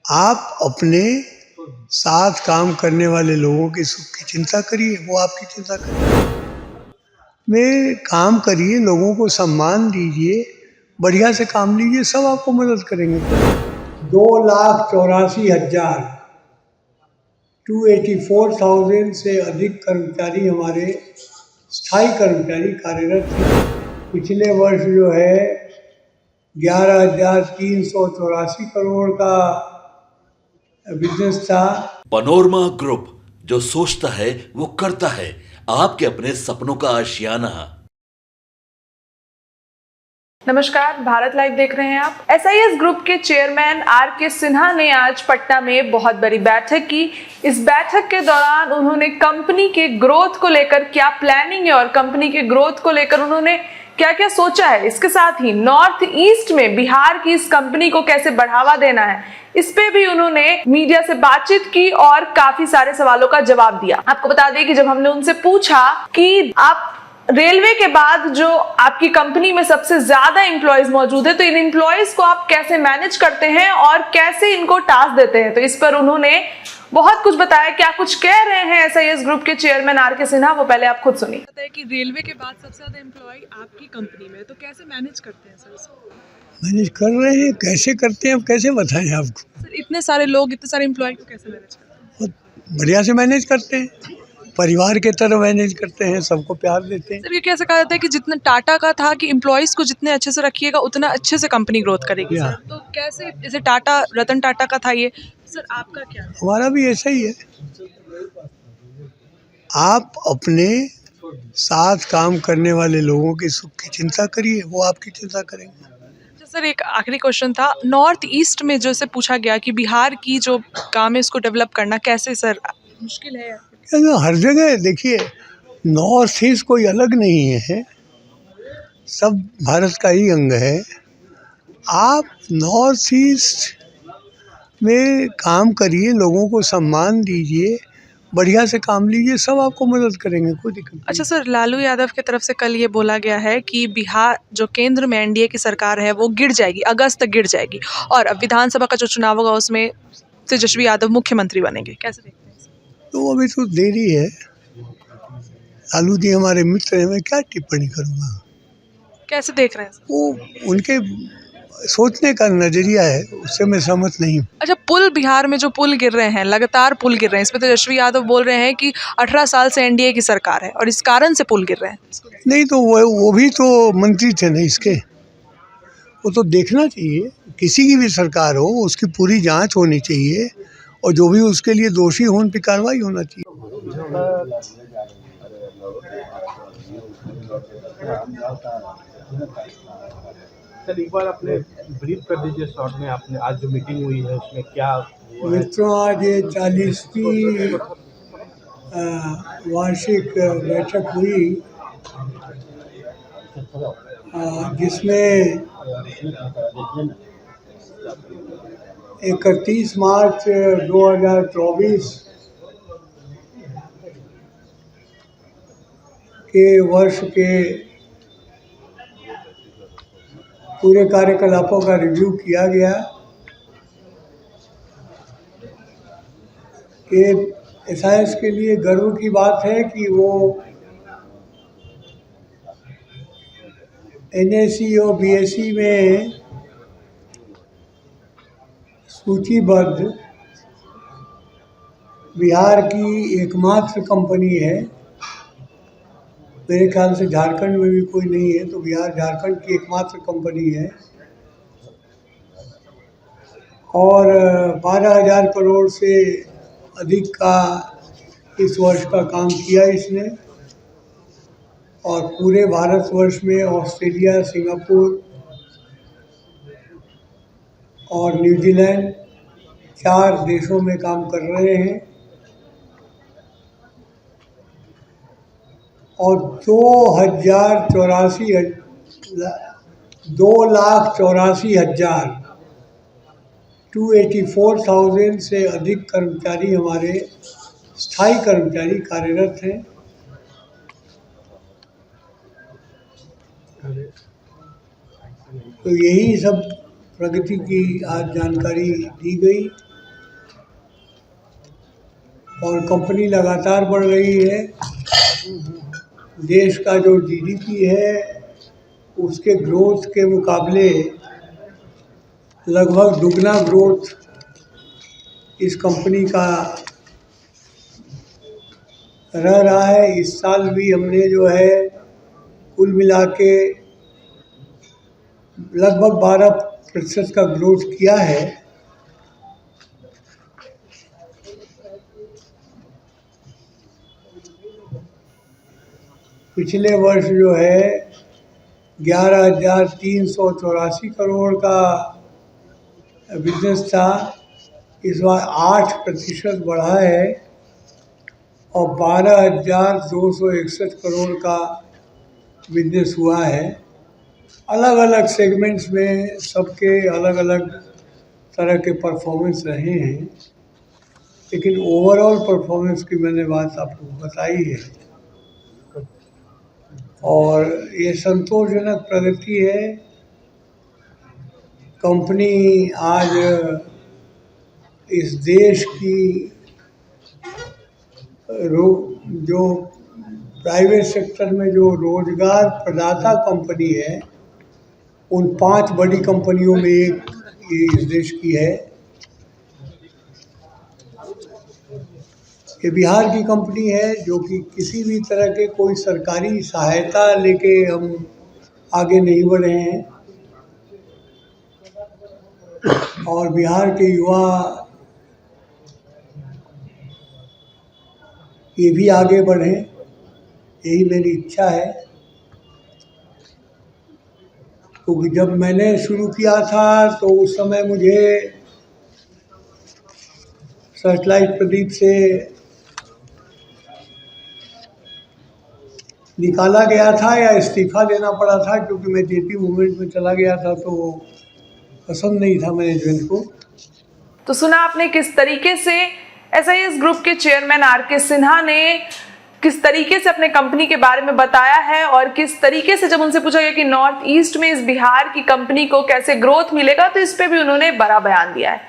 आप अपने साथ काम करने वाले लोगों के सुख की चिंता करिए, वो आपकी चिंता करें। में काम करिए, लोगों को सम्मान दीजिए, बढ़िया से काम लीजिए, सब आपको मदद करेंगे। 2,84,000 284,000 से अधिक कर्मचारी हमारे स्थायी कर्मचारी कार्यरत थे। पिछले वर्ष जो है 11,384 करोड़ का बिजनेस था। पनोरमा ग्रुप, जो सोचता है वो करता है। आपके अपने सपनों का आशियाना। नमस्कार, भारत लाइव देख रहे हैं आप। एसआईएस ग्रुप के चेयरमैन आर.के. सिन्हा ने आज पटना में बहुत बड़ी बैठक की। इस बैठक के दौरान उन्होंने कंपनी के ग्रोथ को लेकर क्या प्लानिंग है और कंपनी के ग्रोथ को लेकर उन्होंने क्या क्या सोचा है, इसके साथ ही नॉर्थ ईस्ट में बिहार की इस कंपनी को कैसे बढ़ावा देना है, इस पे भी उन्होंने मीडिया से बातचीत की और काफी सारे सवालों का जवाब दिया। आपको बता दें कि जब हमने उनसे पूछा कि आप रेलवे के बाद जो आपकी कंपनी में सबसे ज्यादा एम्प्लॉयज मौजूद है, तो इन एम्प्लॉयज को आप कैसे मैनेज करते हैं और कैसे इनको टास्क देते हैं, तो इस पर उन्होंने बहुत कुछ बताया। क्या कुछ कह रहे हैं एसआईएस ग्रुप के चेयरमैन आर.के. सिन्हा, वो पहले आप खुद सुनिए। पता है कि रेलवे के बाद सबसे ज्यादा एम्प्लॉय आपकी कंपनी में है, तो कैसे मैनेज करते हैं सर इसको? मैनेज कर रहे हैं, कैसे करते हैं, अब कैसे बताएं आपको। सर इतने सारे लोग, इतने सारे एम्प्लॉय को कैसे मैनेज करते हैं? बहुत बढ़िया से मैनेज करते हैं, परिवार के तरह मैनेज करते हैं, सबको प्यार देते हैं। सर ये कैसे कहा जाता है कि जितना टाटा का था कि एम्प्लॉयज को जितने अच्छे से रखिएगा उतना अच्छे से कंपनी ग्रोथ करेगी सर, तो कैसे, जैसे टाटा, रतन टाटा का था ये, सर आपका क्या है? हमारा भी ऐसा ही है। आप अपने साथ काम करने वाले लोगों के सुख की चिंता करिए, वो आपकी चिंता करेंगे। सर एक आखिरी क्वेश्चन था, नॉर्थ ईस्ट में जैसे पूछा गया कि बिहार की जो काम है इसको डेवलप करना कैसे, सर मुश्किल है? हर जगह देखिए, नॉर्थ ईस्ट कोई अलग नहीं है, सब भारत का ही अंग है। आप नॉर्थ ईस्ट में काम करिए, लोगों को सम्मान दीजिए, बढ़िया से काम लीजिए, सब आपको मदद करेंगे, कोई दिक्कत नहीं। अच्छा सर, लालू यादव की तरफ से कल ये बोला गया है कि बिहार जो केंद्र में एनडीए की सरकार है वो गिर जाएगी, अगस्त तक गिर जाएगी, और अब विधानसभा का जो चुनाव होगा उसमें तेजस्वी यादव मुख्यमंत्री बनेंगे, कैसे देखते हैं? तो अभी तो देरी है, लालू जी हमारे मित्र हैं, मैं क्या टिप्पणी करूँगा। कैसे देख रहे हैं सर? वो उनके सोचने का नजरिया है, उससे मैं सहमत नहीं हूँ। अच्छा, पुल, बिहार में जो पुल गिर रहे हैं, लगातार पुल गिर रहे हैं, इस पर तेजस्वी यादव बोल रहे हैं कि 18 साल से एनडीए की सरकार है और इस कारण से पुल गिर रहे हैं। नहीं तो वो भी तो मंत्री थे ना इसके, वो तो देखना चाहिए। किसी की भी सरकार हो, उसकी पूरी जांच होनी चाहिए और जो भी उसके लिए दोषी हो उन पर कार्रवाई होना चाहिए। सर एक बार आपने ब्रीफ कर दीजिए शॉर्ट में, आपने आज जो मीटिंग हुई है उसमें क्या मित्रों, आज ये 40वीं वार्षिक बैठक हुई, जिसमें 31 मार्च 2024 के वर्ष के पूरे कार्यकलापों का रिव्यू किया गया। ये एसआईएस के लिए गर्व की बात है कि वो एनएसी और बीएसई में सूचीबद्ध बिहार की एकमात्र कंपनी है। मेरे ख्याल से झारखंड में भी कोई नहीं है, तो बिहार झारखंड की एकमात्र कंपनी है और 12,000 करोड़ से अधिक का इस वर्ष का काम किया इसने, और पूरे भारतवर्ष में ऑस्ट्रेलिया, सिंगापुर और न्यूजीलैंड 4 देशों में काम कर रहे हैं और 2,84,000 से अधिक कर्मचारी हमारे स्थायी कर्मचारी कार्यरत हैं। तो यही सब प्रगति की आज जानकारी दी गई। और कंपनी लगातार बढ़ रही है। देश का जो जीडीपी है उसके ग्रोथ के मुकाबले लगभग दुगना ग्रोथ इस कंपनी का रह रहा है। इस साल भी हमने जो है कुल मिला के लगभग 12% का ग्रोथ किया है। पिछले वर्ष जो है 11,384 करोड़ का बिजनेस था, इस बार 8% बढ़ा है और 12,261 करोड़ का बिजनेस हुआ है। अलग अलग सेगमेंट्स में सबके अलग अलग तरह के परफॉर्मेंस रहे हैं, लेकिन ओवरऑल परफॉर्मेंस की मैंने बात आपको बताई है और ये संतोषजनक प्रगति है। कंपनी आज इस देश की जो प्राइवेट सेक्टर में जो रोजगार प्रदाता कंपनी है उन 5 बड़ी कंपनियों में एक ये इस देश की है। ये बिहार की कंपनी है जो कि किसी भी तरह के कोई सरकारी सहायता लेके हम आगे नहीं बढ़े हैं और बिहार के युवा ये भी आगे बढ़े, यही मेरी इच्छा है। क्योंकि जब मैंने शुरू किया था तो उस समय मुझे सर्चलाइट प्रदीप से निकाला गया था या इस्तीफा देना पड़ा था, क्योंकि मैं जेपी मूवमेंट में चला गया था तो पसंद नहीं था मैनेजमेंट को। तो सुना आपने किस तरीके से एसआईएस ग्रुप के चेयरमैन आर.के. सिन्हा ने किस तरीके से अपने कंपनी के बारे में बताया है और किस तरीके से जब उनसे पूछा गया कि नॉर्थ ईस्ट में इस बिहार की कंपनी को कैसे ग्रोथ मिलेगा तो इस पे भी उन्होंने बड़ा बयान दिया है।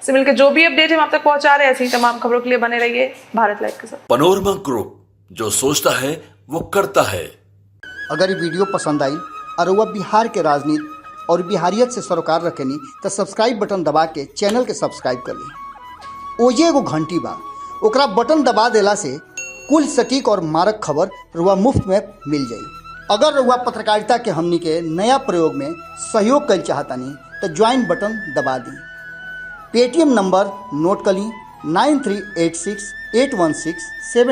इससे मिलकर जो भी अपडेट हम आप तक पहुंचा रहे हैं, ऐसी तमाम खबरों के लिए बने रहिए भारत लाइव के साथ। पनोरमा ग्रुप, जो सोचता है वो करता है। अगर ये वीडियो पसंद आई और वह बिहार के राजनीति और बिहारियत से सरोकार रखेनी तो सब्सक्राइब बटन दबा के चैनल के सब्सक्राइब कर ली। ओजे एगो घंटी बा, ओकरा बटन दबा देला से कुल सटीक और मारक खबर रुआ मुफ्त में मिल जाई। अगर रुआ पत्रकारिता के हमनी के नया प्रयोग में सहयोग कर चाहतानी तो ज्वाइन बटन दबा दी। पेटीएम नंबर नोट कर ली 93868167